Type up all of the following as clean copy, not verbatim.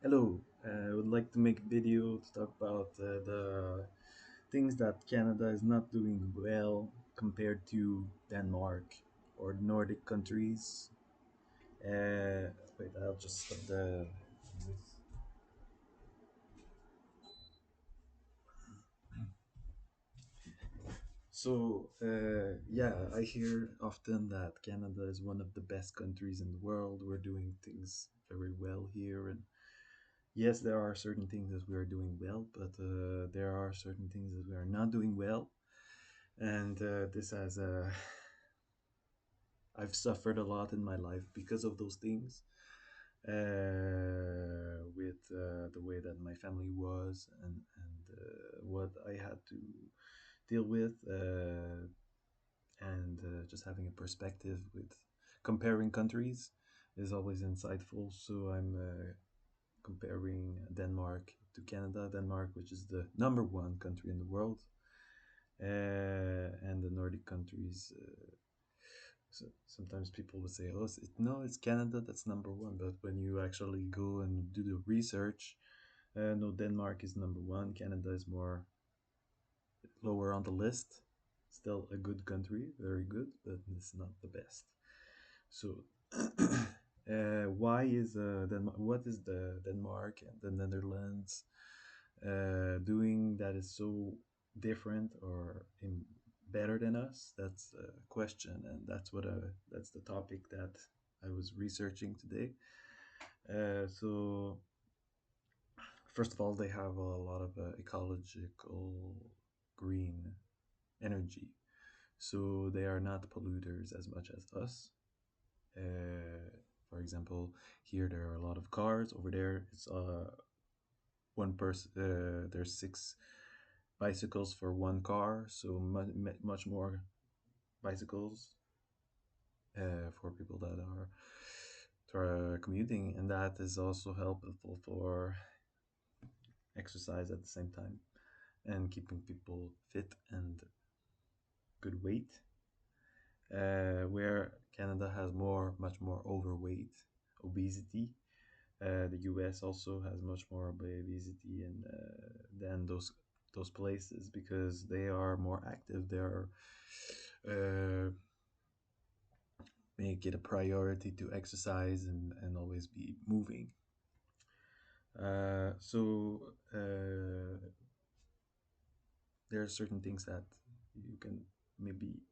Hello, I would like to make a video to talk about the things that Canada is not doing well compared to Denmark or Nordic countries. Wait, I'll just stop the. Yeah, I hear often that Canada is one of the best countries in the world. We're doing things very well here, and yes, there are certain things that we are doing well, but there are certain things that we are not doing well, and this has I've suffered a lot in my life because of those things, with the way that my family was and what I had to deal with, and just having a perspective with comparing countries is always insightful. So I'm comparing Denmark to Canada, Denmark, which is the number one country in the world, and the Nordic countries. So sometimes people would say, "Oh, no, it's Canada that's number one." But when you actually go and do the research, no, Denmark is number one. Canada is more lower on the list. Still a good country, very good, but it's not the best. So, why is Denmark? What is the Denmark and the Netherlands doing that is so different or better than us? That's a question, and that's the topic that I was researching today. So first of all, they have a lot of ecological green energy, so they are not polluters as much as us. For example, here there are a lot of cars. Over there, it's one person. There's six bicycles for one car, so much more bicycles for people that are commuting, and that is also helpful for exercise at the same time and keeping people fit and good weight. Where Canada has much more overweight, obesity. The U.S. also has much more obesity and than those places because they are more active. They are uh, make it a priority to exercise and always be moving. There are certain things that you can maybe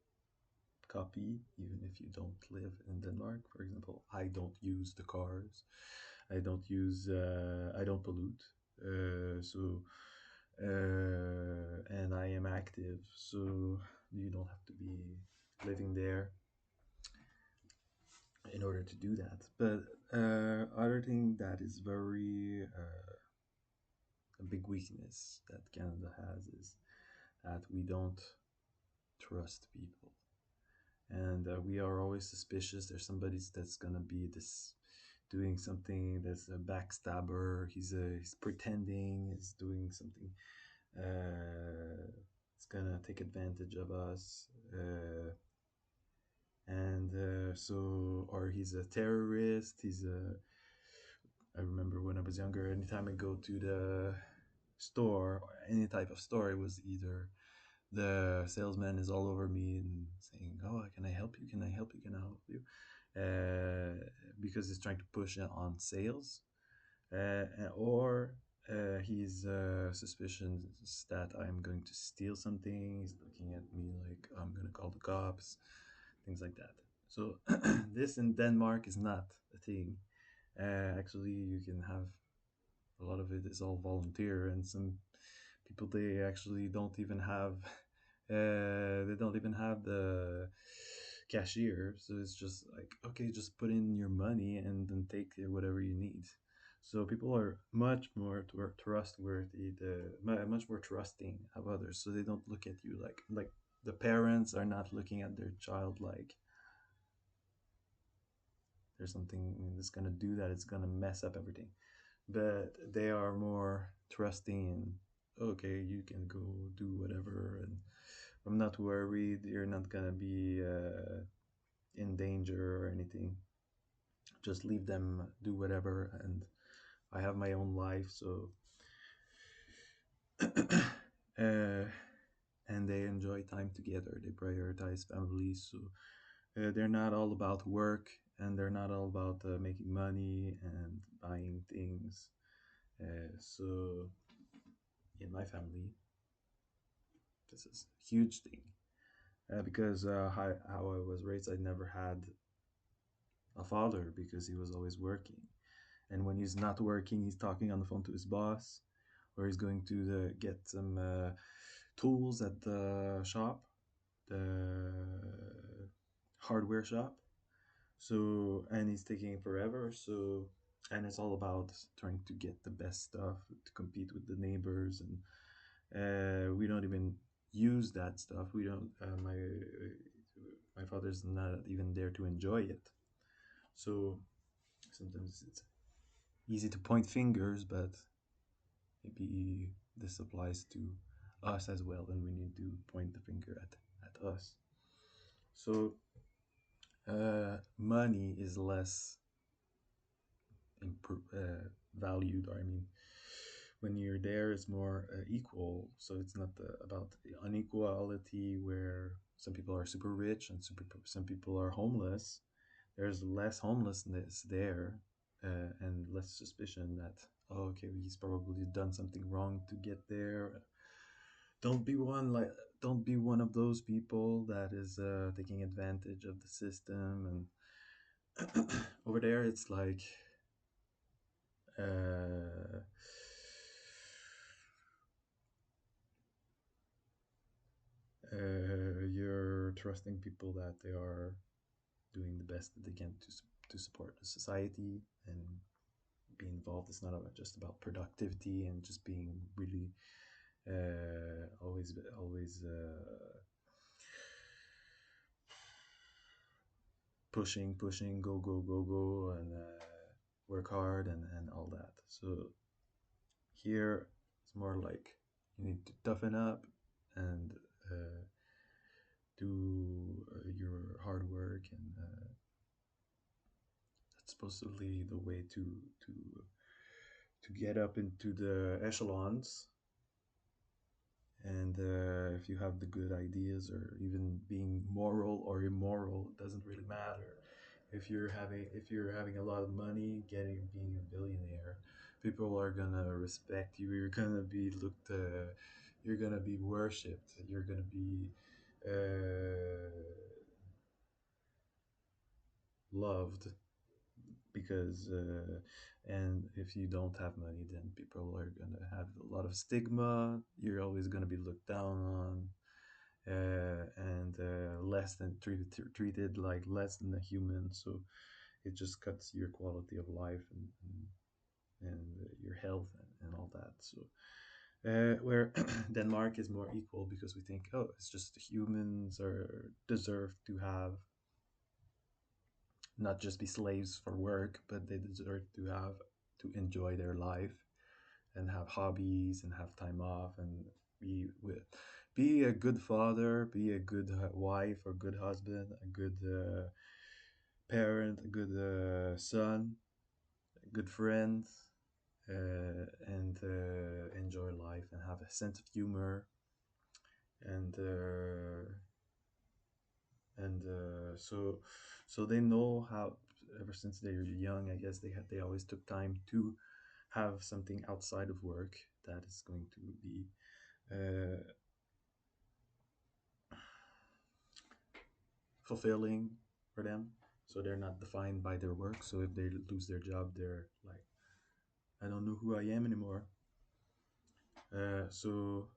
copy even if you don't live in Denmark. For example, I don't use the cars. I don't pollute. And I am active, so you don't have to be living there in order to do that. But other thing that is very a big weakness that Canada has is that we don't trust people, and we are always suspicious. There's somebody that's gonna be this doing something that's a backstabber. He's pretending. He's doing something. It's gonna take advantage of us. Or he's a terrorist. I remember when I was younger, anytime I go to the store, or any type of store, it was either the salesman is all over me and saying, "Oh, can I help you? Can I help you? Can I help you?" Because he's trying to push it on sales, or he's suspicions that I'm going to steal something. He's looking at me like I'm going to call the cops, things like that. So this in Denmark is not a thing. Actually, you can have a lot of it is all volunteer, and some people they actually don't even have they don't even have the cashier. So it's just like, okay, just put in your money and then take whatever you need. So people are much more trustworthy, much more trusting of others. So they don't look at you like the parents are not looking at their child like there's something that's gonna do that. It's gonna mess up everything. But they are more trusting and okay, you can go do whatever, and I'm not worried. You're not gonna be in danger or anything. Just leave them do whatever, and I have my own life, so uh, and they enjoy time together. They prioritize family, so they're not all about work, and they're not all about making money and buying things. So in my family, this is a huge thing because how I was raised, I never had a father because he was always working. And when he's not working, he's talking on the phone to his boss, or he's going to get some tools at the shop, the hardware shop. So, and he's taking forever. So, and it's all about trying to get the best stuff to compete with the neighbors, and we don't even use that stuff. We don't. My father's not even there to enjoy it. So sometimes it's easy to point fingers, but maybe this applies to us as well, and we need to point the finger at us. So money is less valued, or I mean, when you're there, it's more equal. So it's not about the inequality where some people are super rich and some people are homeless. There's less homelessness there, and less suspicion that, oh, okay, he's probably done something wrong to get there. Don't be one like don't be one of those people that is taking advantage of the system. And over there, it's like uh, you're trusting people that they are doing the best that they can to support the society and be involved. It's not just about productivity and just being really always pushing, go, and work hard and all that. So here it's more like you need to toughen up and uh, do your hard work, and that's supposedly the way to get up into the echelons. And if you have the good ideas, or even being moral or immoral, it doesn't really matter. If you're having a lot of money, being a billionaire, people are gonna respect you. You're gonna be looked. You're gonna be worshipped. You're gonna be loved because and if you don't have money, then people are gonna have a lot of stigma. You're always gonna be looked down on, and less than treated like less than a human. So it just cuts your quality of life, and your health, and all that. So where Denmark is more equal, because we think, oh, it's just humans are deserve to have, not just be slaves for work, but they deserve to enjoy their life and have hobbies and have time off and be a good father, be a good wife or good husband, a good parent, a good son, a good friend, and enjoy life and have a sense of humor, and so they know how, ever since they're young, I guess they always took time to have something outside of work that is going to be uh, fulfilling for them. So they're not defined by their work. So if they lose their job, they're like, I don't know who I am anymore. So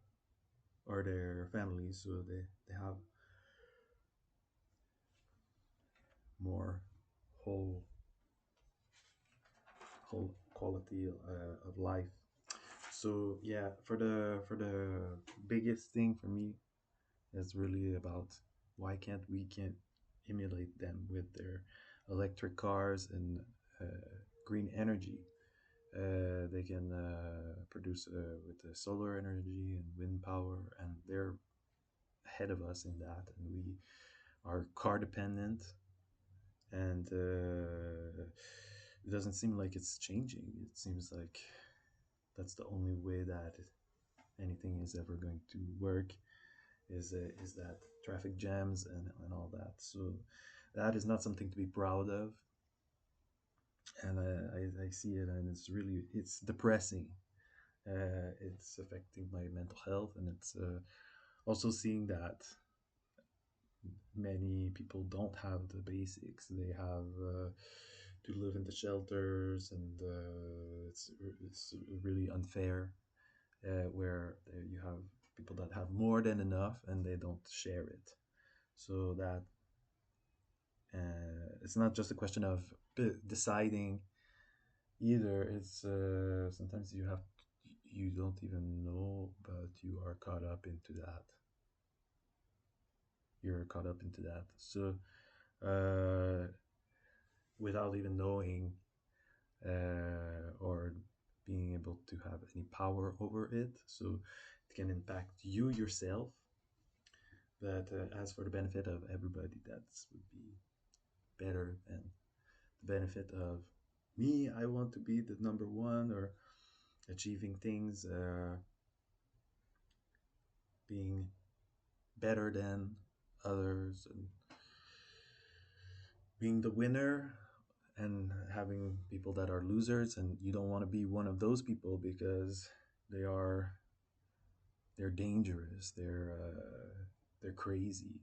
or their families, so they have more whole whole quality of life. So yeah, for the biggest thing for me is really about why can't emulate them with their electric cars and green energy. They can produce with the solar energy and wind power, and they're ahead of us in that, and we are car dependent. And it doesn't seem like it's changing. It seems like that's the only way that anything is ever going to work, is that traffic jams and all that. So that is not something to be proud of, and I see it, and it's depressing. It's affecting my mental health, and it's also seeing that many people don't have the basics. They have to live in the shelters, and it's really unfair, where you have people that have more than enough and they don't share it. So that it's not just a question of deciding either. It's sometimes you don't even know, but you are caught up into that. You're caught up into that. So uh, without even knowing, or being able to have any power over it. So it can impact you yourself. But as for the benefit of everybody, that would be better than the benefit of me. I want to be the number one, or achieving things, being better than others, and being the winner, and having people that are losers, and you don't want to be one of those people because they are they're dangerous, they're crazy,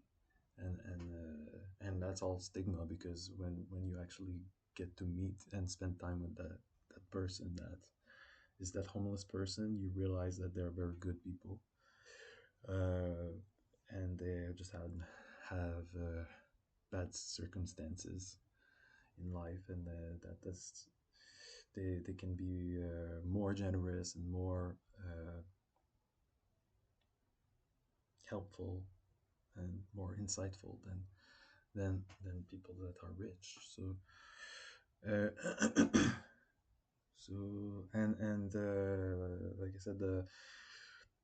and that's all stigma, because when you actually get to meet and spend time with that person that is that homeless person, you realize that they're very good people, uh, and they just have bad circumstances in life, and that's they can be more generous and more helpful and more insightful than people that are rich. So uh, so and like I said, the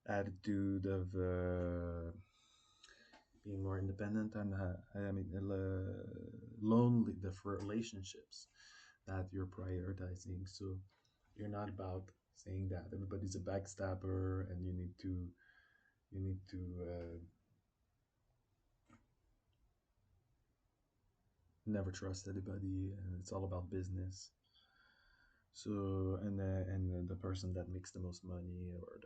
attitude of being more independent, and I mean lonely, the relationships that you're prioritizing. So you're not about saying that everybody's a backstabber, and you need to never trust anybody, and it's all about business. So and the person that makes the most money, or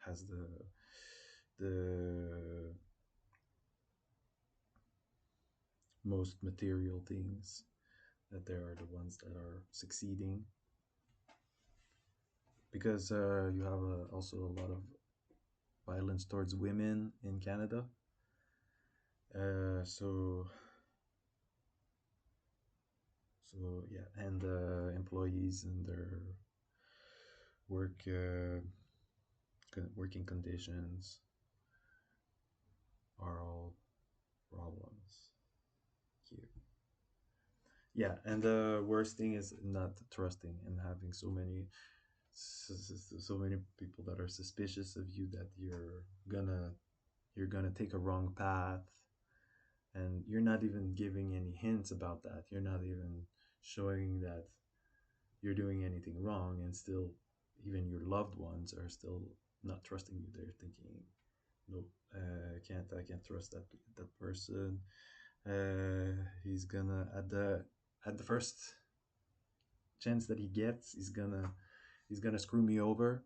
has the most material things, that they are the ones that are succeeding, because you have also a lot of violence towards women in Canada. So yeah, and employees and their working conditions are all problems here. Yeah, and the worst thing is not trusting, and having so many people that are suspicious of you, that you're gonna take a wrong path, and you're not even giving any hints about that. You're not even showing that you're doing anything wrong, and still, even your loved ones are still not trusting you. They're thinking, no, I can't trust that person. He's gonna, at the first chance that he gets, he's gonna screw me over.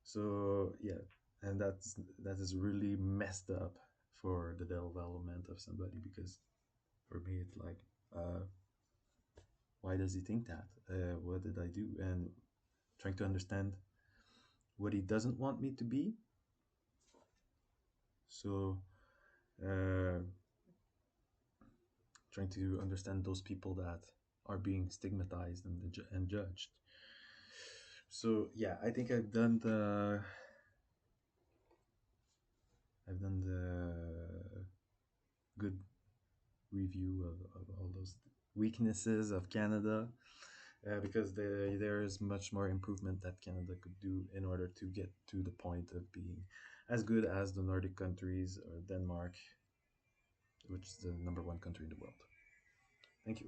So yeah, and that is really messed up for the development of somebody, because for me it's like, uh, why does he think that? What did I do? And trying to understand what he doesn't want me to be. So uh, trying to understand those people that are being stigmatized and judged. So yeah, I think I've done the good review of all those weaknesses of Canada, because there is much more improvement that Canada could do in order to get to the point of being as good as the Nordic countries, or Denmark, which is the number one country in the world. Thank you.